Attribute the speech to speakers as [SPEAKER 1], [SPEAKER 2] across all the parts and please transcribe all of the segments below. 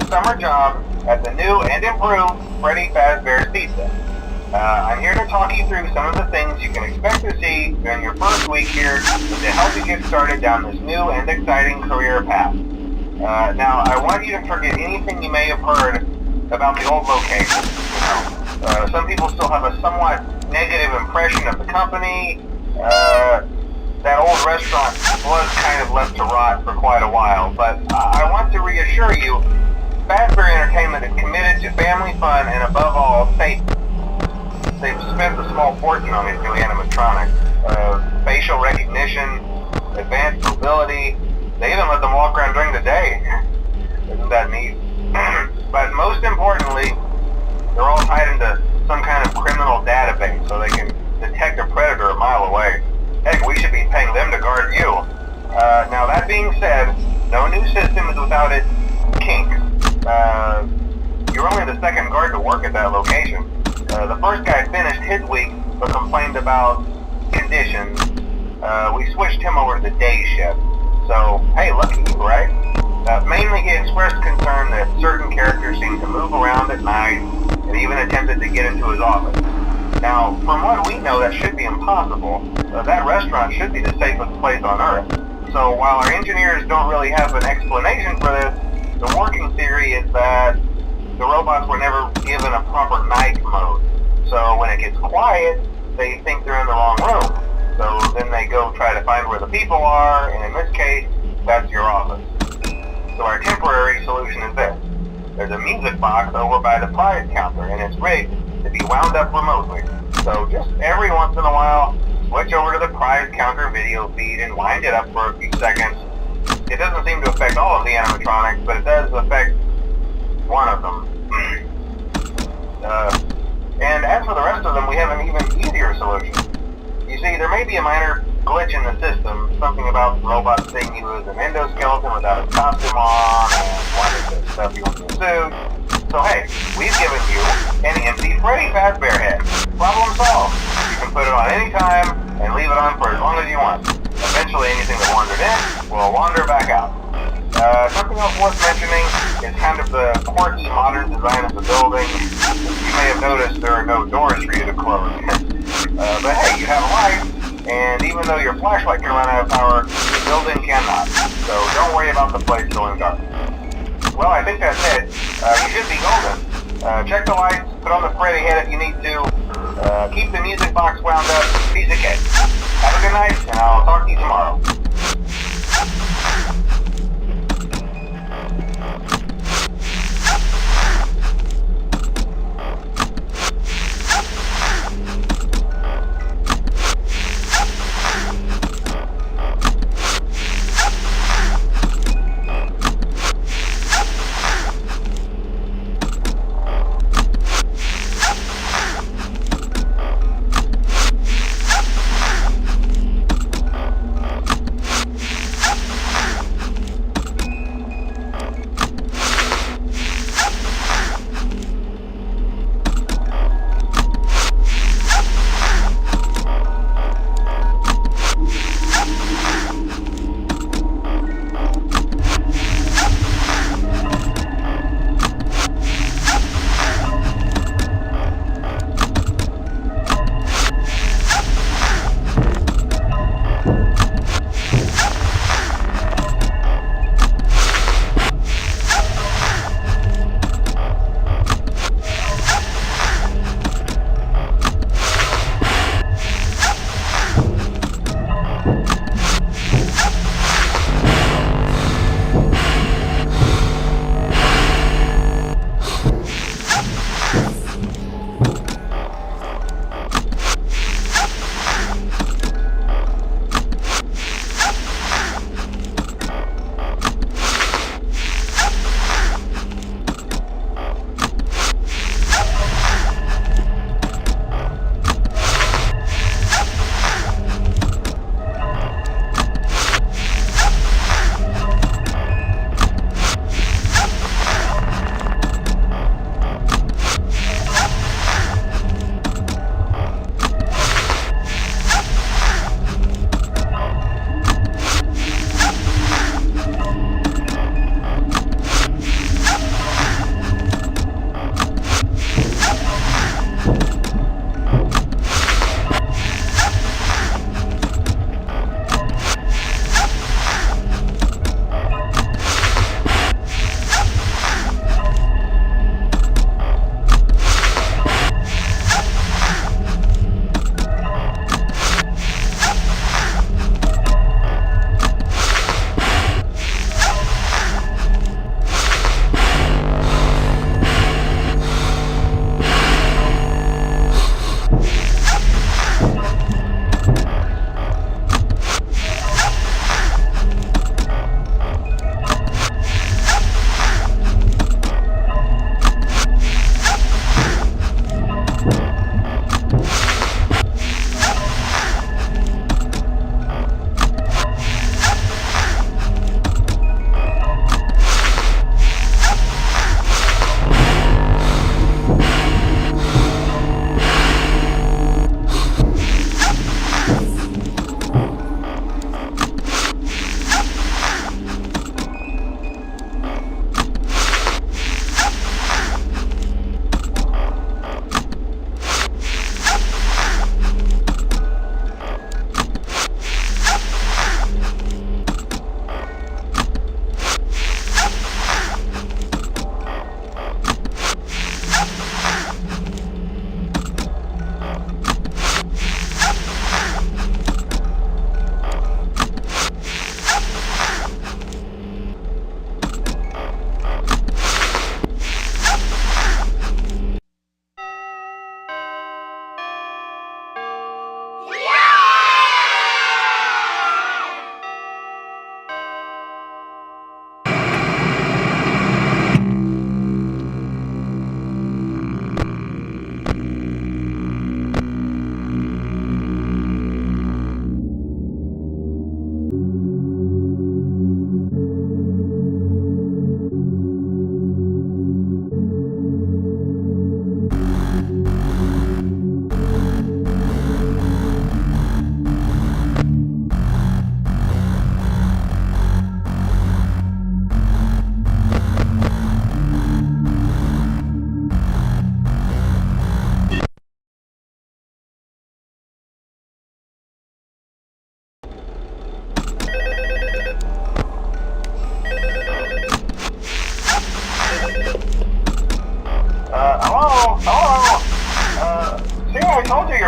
[SPEAKER 1] summer job at the new and improved Freddy Pizza. I'm here to talk you through some of the things you can expect to see during your first week here to help you get started down this new and exciting career path. Now, I want you to forget anything you may have heard about the old location. Some people still have a somewhat negative impression of the company. that old restaurant was kind of left to rot for quite a while, but I want to reassure you, Fazbear Entertainment is committed to family fun and above all, safety. They've spent a small fortune on these new animatronics. Facial recognition, advanced mobility, they even let them walk around during the day. Isn't that neat? But most importantly, they're all tied into some kind of criminal database so they can detect a predator a mile away. Heck, we should be paying them to guard you. Now that being said, no new system is without its kinks. You're only the second guard to work at that location. The first guy finished his week but complained about conditions. We switched him over to the day shift. So, hey, lucky you, right? Mainly he expressed concern that certain characters seemed to move around at night and even attempted to get into his office. Now, from what we know, that should be impossible. That restaurant should be the safest place on Earth. So while our engineers don't really have an explanation for this, the working theory is that the robots were never given a proper night mode. So when it gets quiet, they think they're in the wrong room. So then they go try to find where the people are, and in this case, that's your office. So our temporary solution is this. There's a music box over by the prize counter, and it's rigged to be wound up remotely. So just every once in a while, switch over to the prize counter video feed and wind it up for a few seconds. It doesn't seem to affect all of the animatronics, but it does affect one of them. And as for the rest of them, we have an even easier solution. You see, there may be a minor glitch in the system, something about the robot seeing you as an endoskeleton without a costume on, and wanting to stuff you into a suit. So hey, we've given you an empty Freddy Fazbear head. Problem solved. You can put it on any time and leave it on for as long as you want. Eventually anything that wandered in will wander back out. Something else worth mentioning is kind of the quirky modern design of the building. You may have noticed there are no doors for you to close. But hey, you have a light, and even though your flashlight can run out of power, the building cannot. So don't worry about the place going dark. Well, I think that's it. You should be golden. Check the lights, put on the Freddy head if you need to. Keep the music box wound up. Piece of cake. Have a good night, and I'll talk to you tomorrow.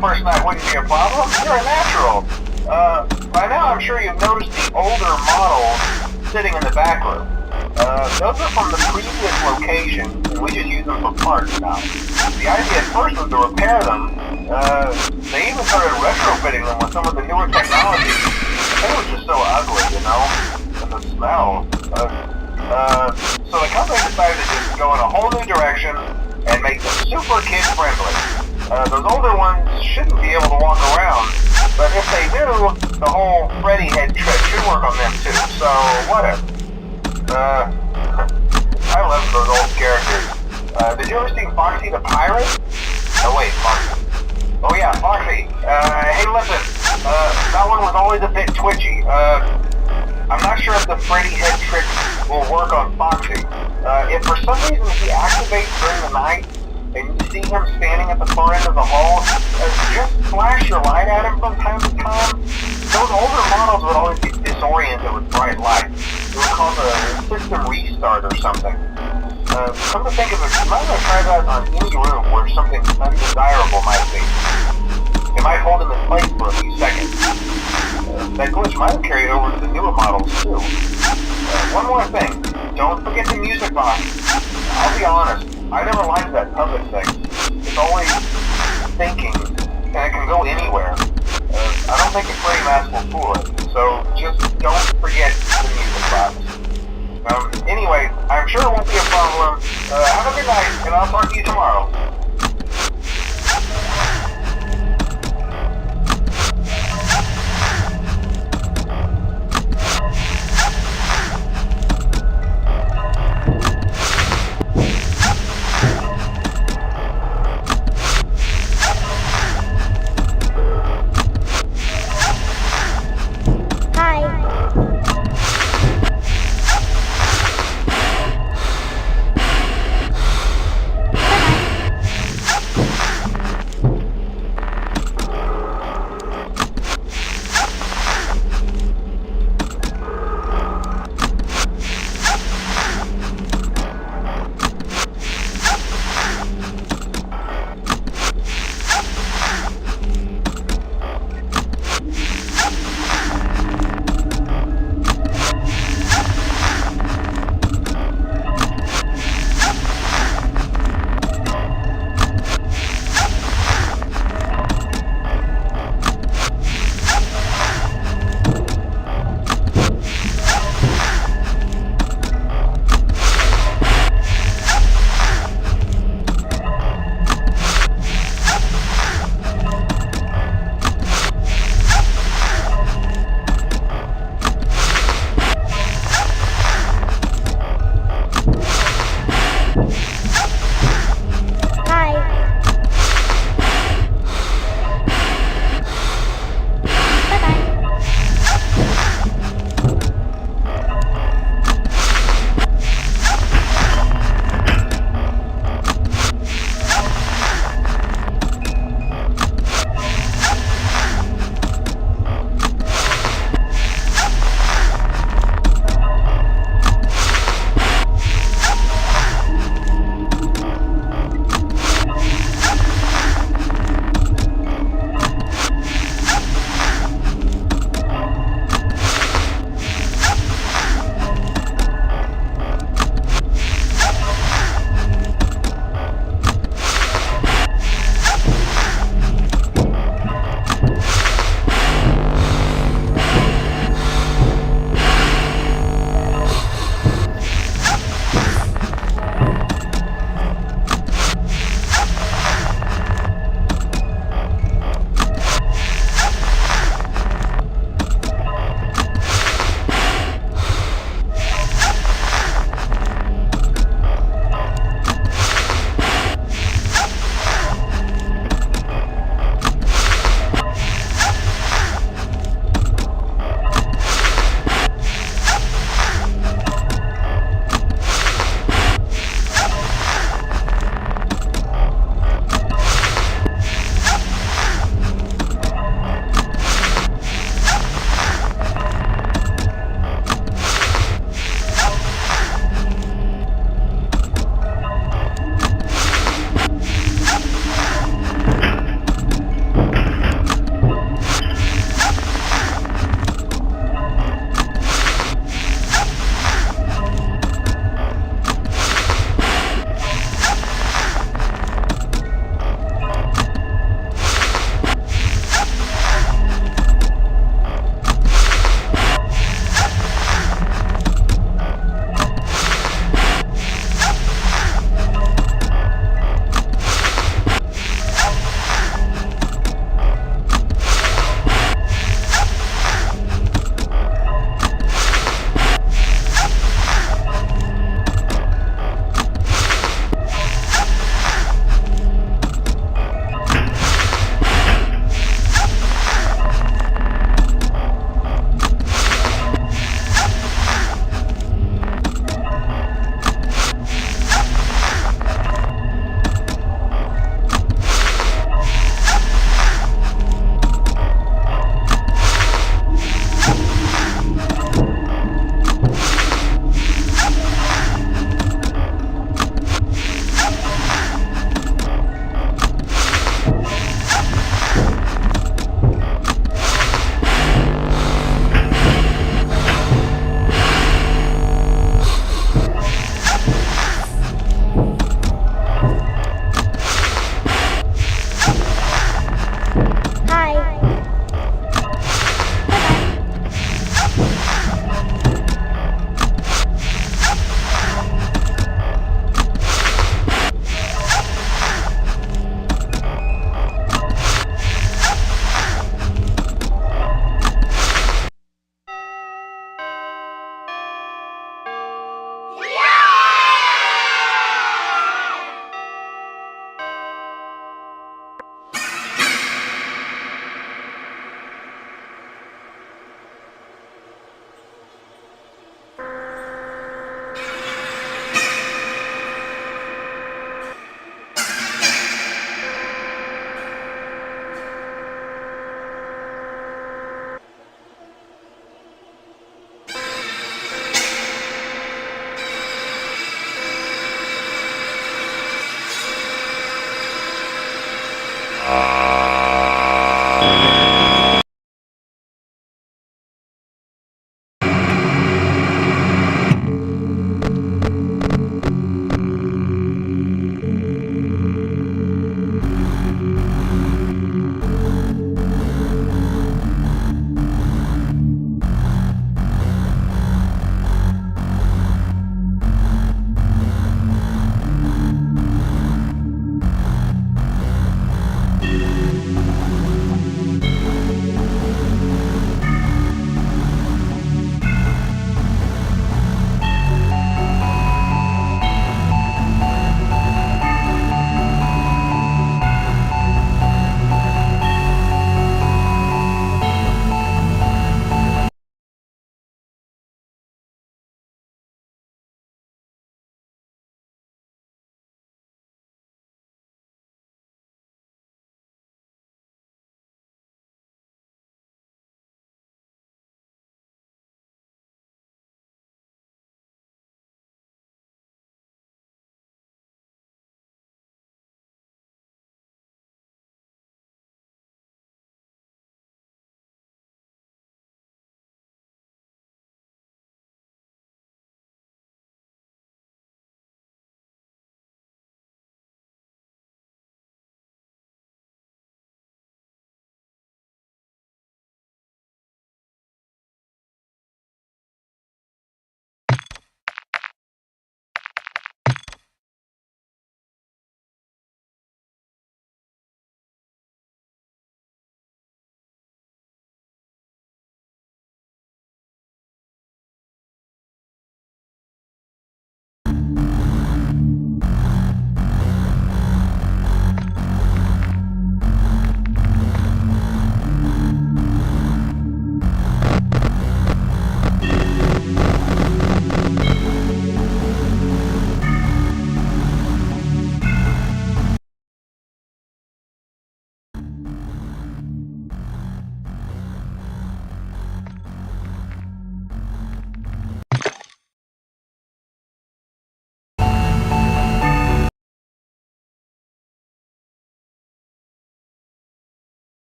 [SPEAKER 1] first night wouldn't be a problem. You're a natural. By now I'm sure you've noticed the older models sitting in the back room. Those are from the previous location, and we just use them for parts now. The idea at first was to repair them. They even started retrofitting them with some of the newer technology. It was just so ugly, you know? And the smell. So the company decided to just go in a whole new direction and make them super kid-friendly. Those older ones shouldn't be able to walk around, but if they do, the whole Freddy head trick should work on them too, so whatever. I love those old characters. Did you ever see Foxy the Pirate? Oh wait, Foxy. Oh yeah, Foxy. Hey listen, that one was always a bit twitchy. I'm not sure if the Freddy head trick will work on Foxy. If for some reason he activates during the night, and you see him standing at the far end of the hall, just flash your light at him from time to time. Those older models would always get disoriented with bright light. It would cause a system restart or something. Come to think of it, you might want to try that on any room where something undesirable might be. It might hold him in place for a few seconds. That glitch might have carried over to the newer models too. One more thing, don't forget the music box. I'll be honest, I never liked that puppet thing. It's always thinking, and it can go anywhere. I don't think a Freddy mask will fool it, so just don't forget the music box. Anyway, I'm sure it won't be a problem. Have a good night, and I'll talk to you tomorrow.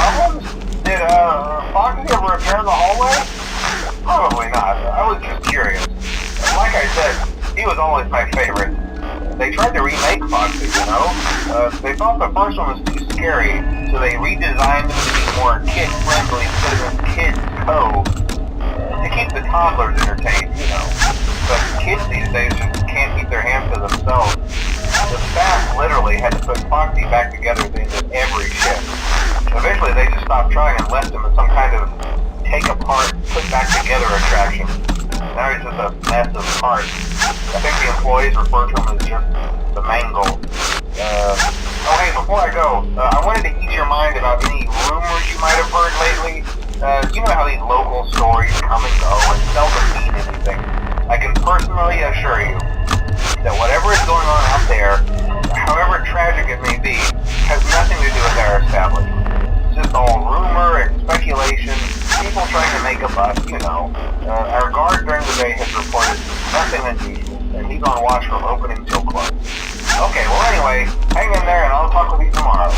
[SPEAKER 1] problems? Did Foxy ever appear in the hallway? Probably not. I was just curious. Like I said, he was always my favorite. They tried to remake Foxy, you know? They thought the first one was too scary, so they redesigned him to be more kid-friendly instead of a kid's code. To keep the toddlers entertained, you know. But kids these days just can't keep their hands to themselves. The staff literally had to put Foxy back together at the end of every shift. Eventually they just stopped trying and left him in some kind of take-apart, put-back-together attraction. Now he's just a mess of parts. I think the employees refer to him as just the mangle. Oh hey, before I go, I wanted to ease your mind about any rumors you might have heard lately. You know how these local stories come and go and seldom mean anything. I can personally assure you that whatever is going on out there, however tragic it may be, has nothing to do with our establishment. It's just all rumor and speculation, people trying to make a buck, you know. Our guard during the day has reported nothing unusual, and he's on watch from opening till close. Okay, well anyway, hang in there and I'll talk with you tomorrow.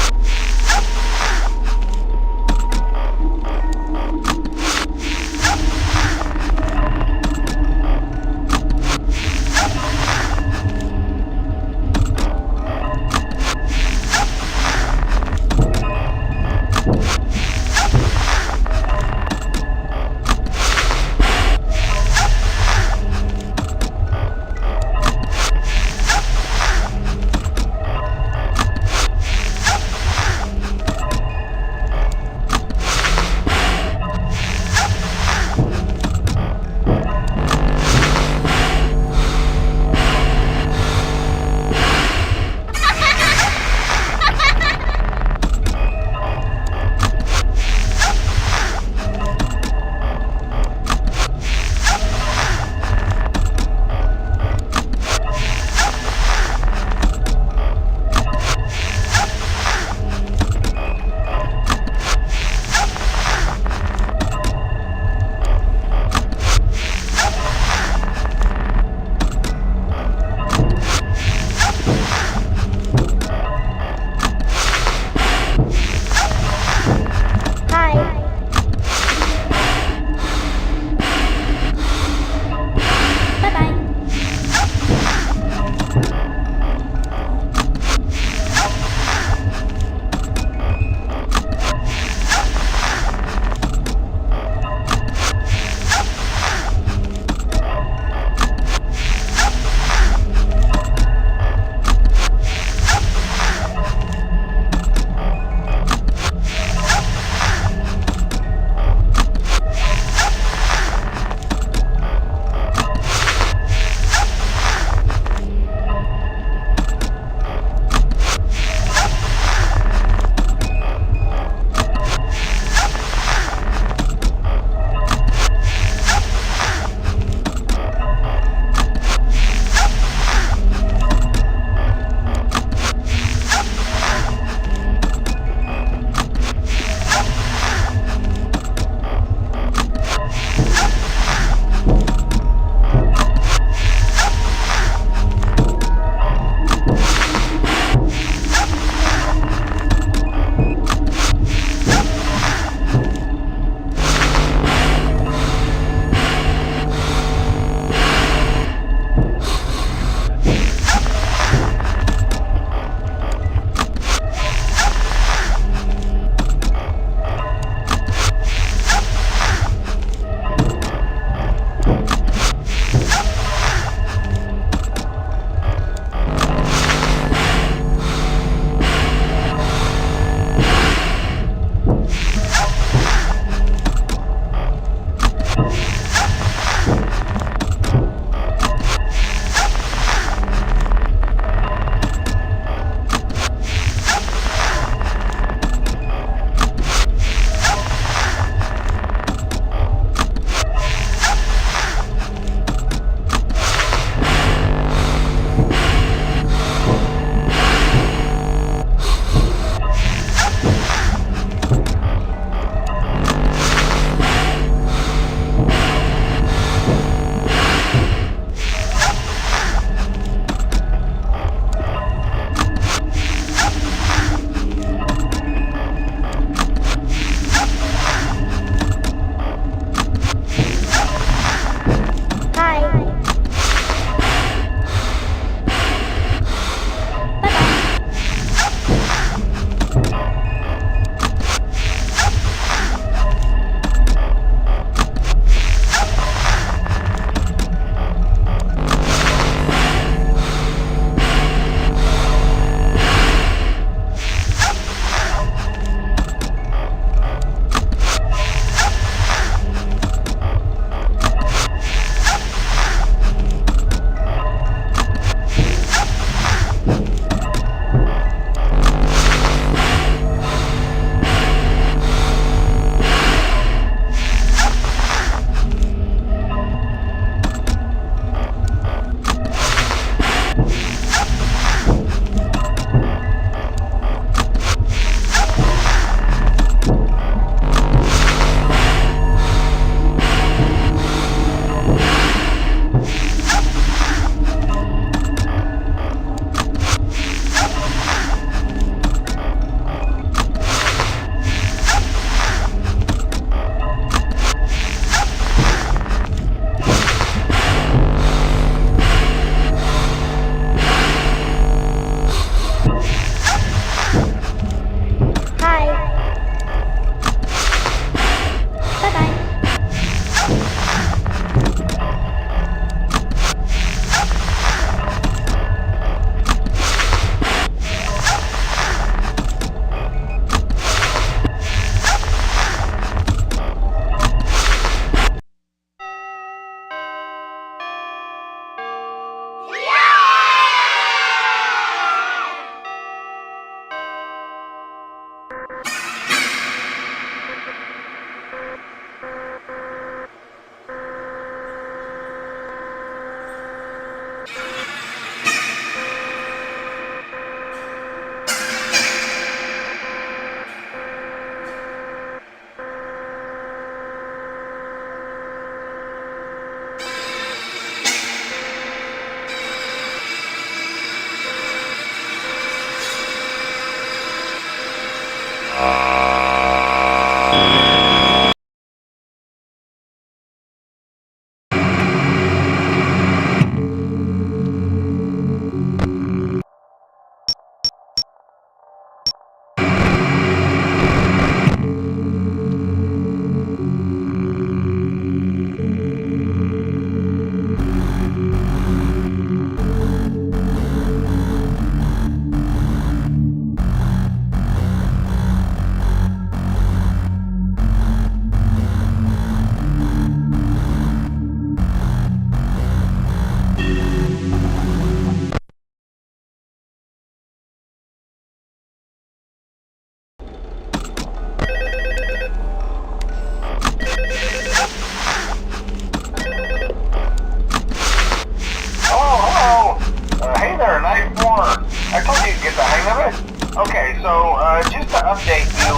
[SPEAKER 1] Okay, so just to update you,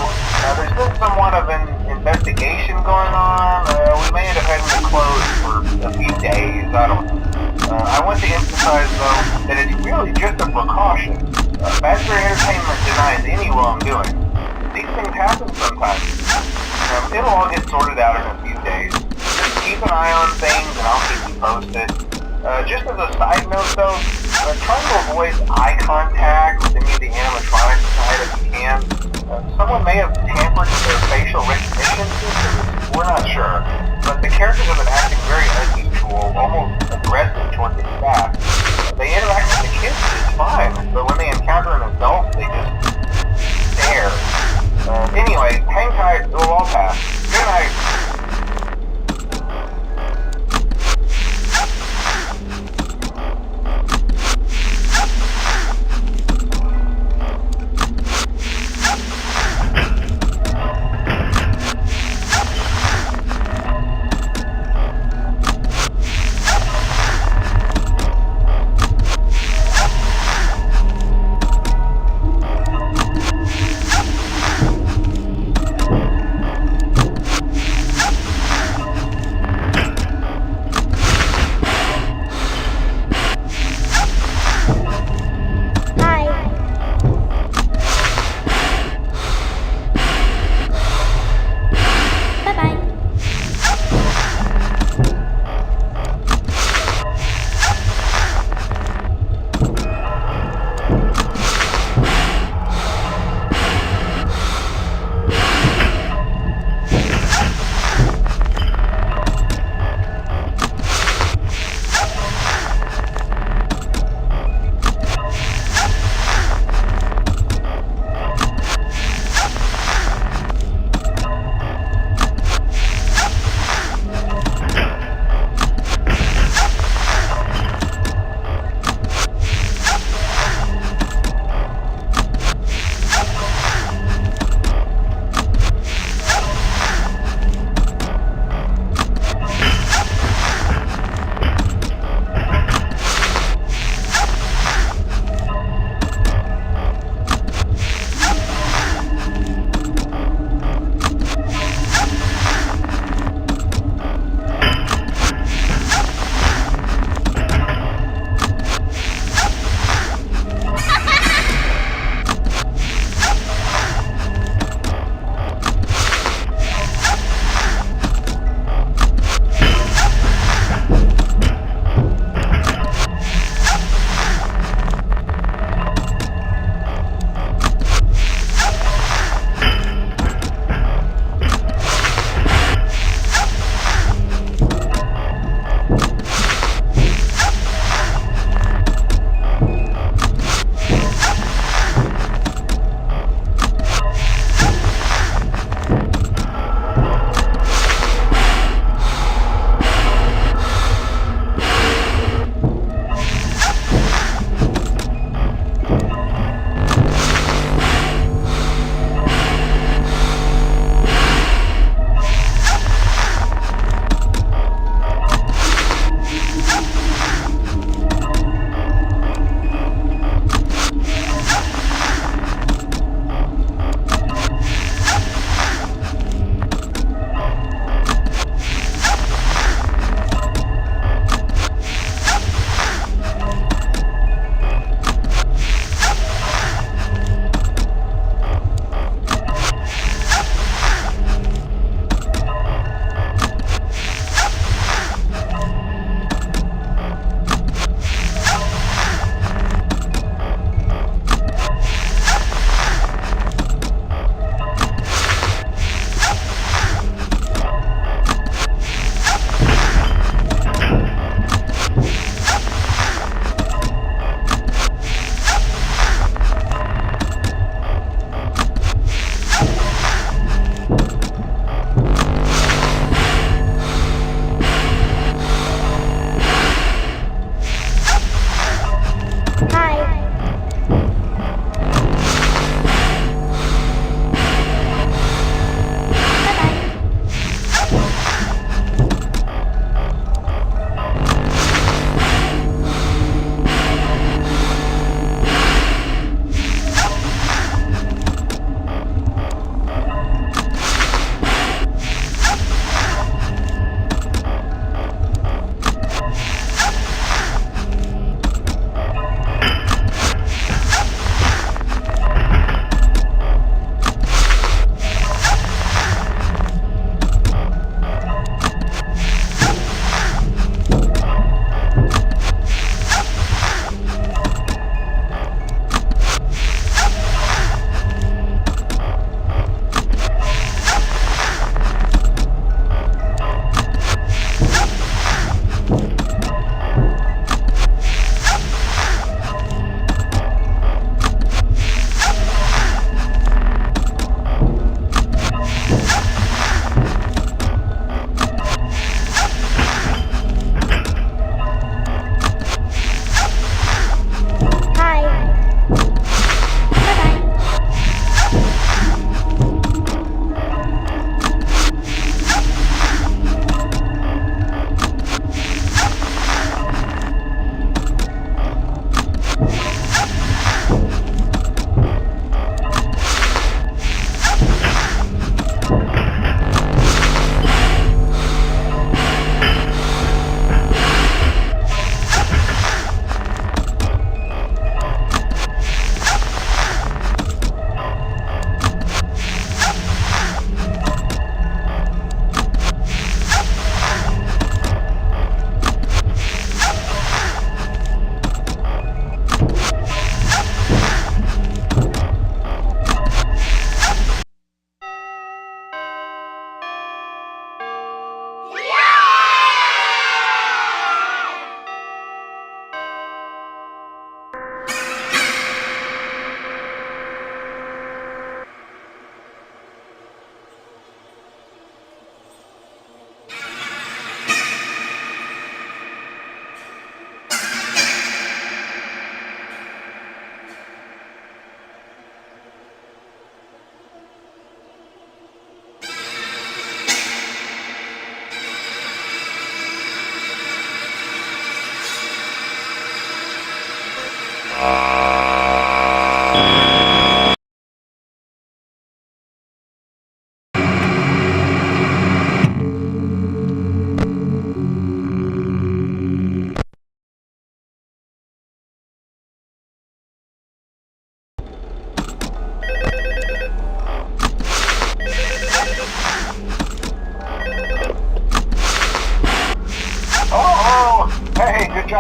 [SPEAKER 1] there's been somewhat of an investigation going on. We may end up having to close for a few days. I don't know. I want to emphasize, though, that it's really just a precaution. Fazbear Entertainment denies any wrongdoing. These things happen sometimes. It'll all get sorted out in a few days. Just keep an eye on things, and I'll keep you posted. Just as a side note, though, try to avoid eye contact with any of the animatronic side if you can. Someone may have tampered with their facial recognition systems. We're not sure. But the characters have been acting very unusual, almost aggressive toward the staff. They interact with the kids just fine, but when they encounter an adult, they just stare. Anyway, hang tight, it'll all pass. Good night.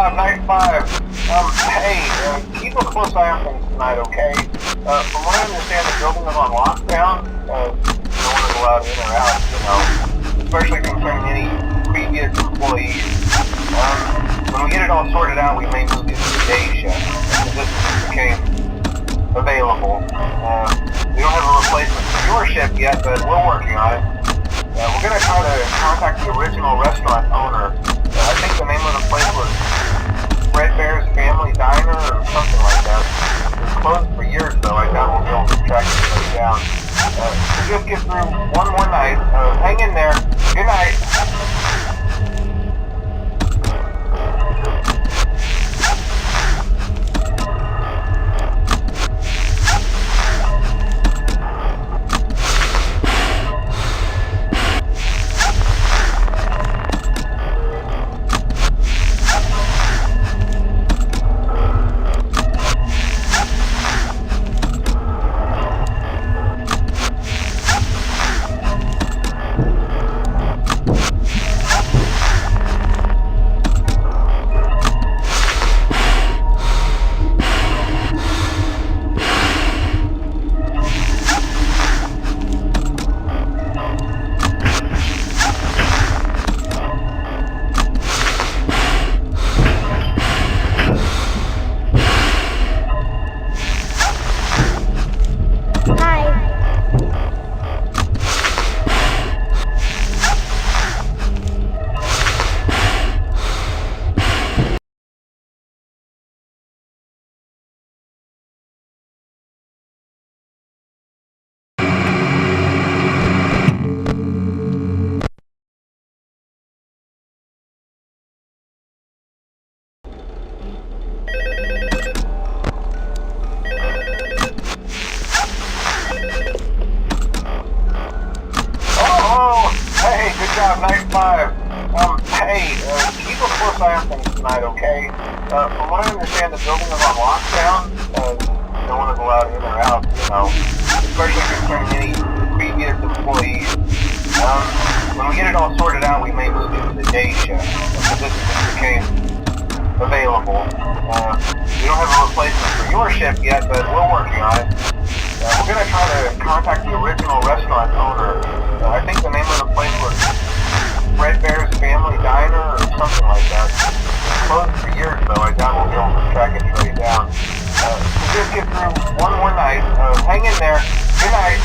[SPEAKER 1] job, night 5. Hey, keep a close eye on things tonight, okay? From what I understand, the building is on lockdown. No one is allowed in or out, especially concerning any previous employees. When we get it all sorted out, we may move you to the day shift. This became available. We don't have a replacement for your shift yet, but we're working on it. We're going to try to contact the original restaurant owner. I think the name of the place was Freddy's Family Diner or something like that. It was closed for years, though. I doubt we'll be able to track anybody down. So just get through one more night. Hang in there. Good night. Night 5. Hey, keep a close eye on things tonight, okay? From what I understand, the building is on lockdown. No one is allowed in or out, especially concerning any previous employees. When we get it all sorted out, we may move you to the day shift. This became available. We don't have a replacement for your shift yet, but we're working on it. We're going to try to contact the original restaurant owner. I think the name of the place was Freddy's Family Diner or something like that. It was closed for years, though. I doubt we'll be able to track anybody down. So just get through one more night. Hang in there. Good night.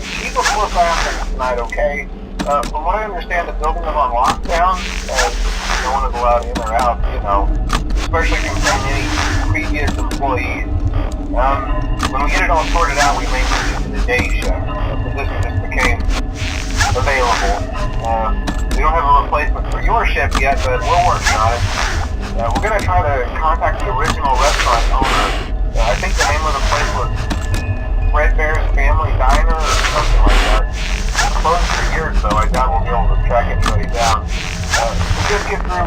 [SPEAKER 1] keep a close eye on things tonight, okay? From what I understand, the building is on lockdown, no one is allowed in or out, you know, especially concerning any previous employees. When we get it all sorted out, we may move you to the day shift. The position just became available. We don't have a replacement for your shift yet, but we're working on it. We're going to try to contact the original restaurant owner. I think the name of the place was Freddy's Family Diner or something like that. It's closed for years, though. I doubt we'll be able to track anybody down. We'll just get through